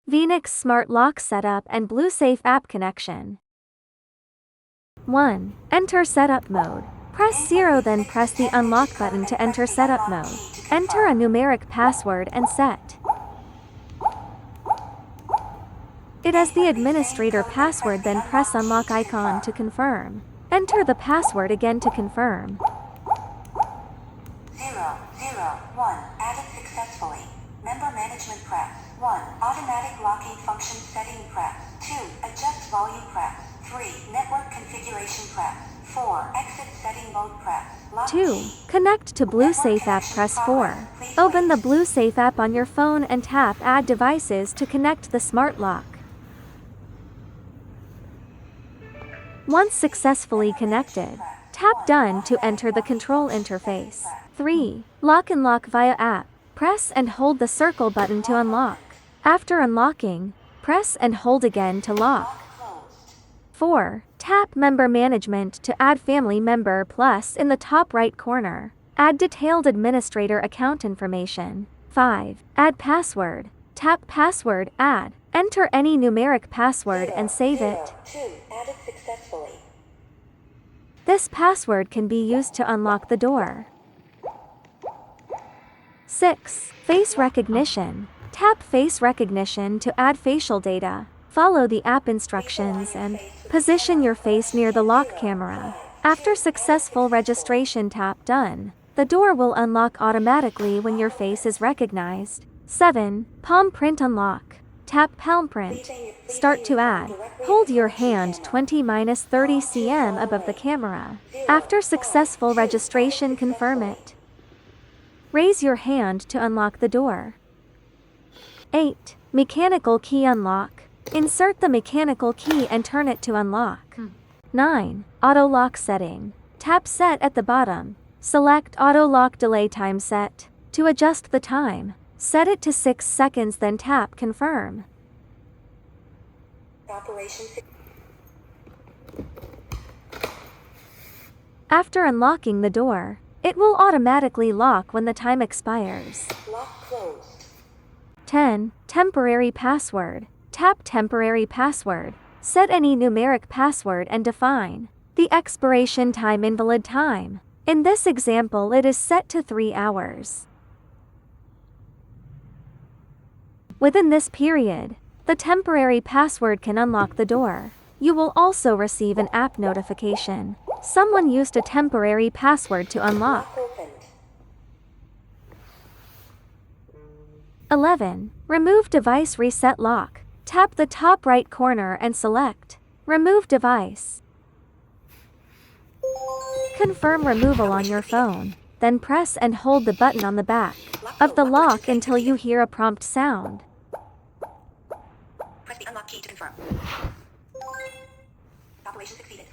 Venix Smart Lock Setup and BlueSafe app connection. 1. Enter Setup Mode. Press 0, then press the Unlock button to enter Setup Mode. Enter a numeric password and set it as the administrator password, then press Unlock icon to confirm. Enter the password again to confirm. 001 added successfully. Member management press 1. Automatic locking function setting press 2. Adjust volume press 3. Network configuration press 4. Exit setting mode press lock 2. key. Connect to BlueSafe app, press 4. Open the BlueSafe app on your phone and tap Add Devices to connect the smart lock. Once successfully connected, tap Done to enter the control interface. 3. Lock and lock via app. Press and hold the circle button to unlock. After unlocking, press and hold again to lock. 4. Tap Member Management to add Family Member Plus in the top right corner. Add detailed administrator account information. 5. Add password. Tap Password, add. Enter any numeric password and save it. 2. Added successfully. This password can be used to unlock the door. 6. Face recognition. Tap Face recognition to add facial data. Follow the app instructions and position your face near the lock camera. After successful registration, tap Done. The door will unlock automatically when your face is recognized. 7. Palm print unlock. Tap Palm print. Start to add. Hold your hand 20-30 cm above the camera. After successful registration, confirm it. Raise your hand to unlock the door. 8. Mechanical key unlock. Insert the mechanical key and turn it to unlock. 9. Auto lock setting. Tap Set at the bottom. Select Auto lock delay time set. To adjust the time, set it to 6 seconds, then tap Confirm. Operation. After unlocking the door, it will automatically lock when the time expires. Lock closed. 10. Temporary password. Tap Temporary password. Set any numeric password and define the expiration time, invalid time. In this example, it is set to 3 hours. Within this period, the temporary password can unlock the door. You will also receive an app notification. Someone used a temporary password to unlock. Lock opened. 11. Remove device reset lock. Tap the top right corner and select Remove device. Confirm removal on your phone. Then press and hold the button on the back of the lock until you hear a prompt sound. Press the unlock key to confirm. Operation succeeded.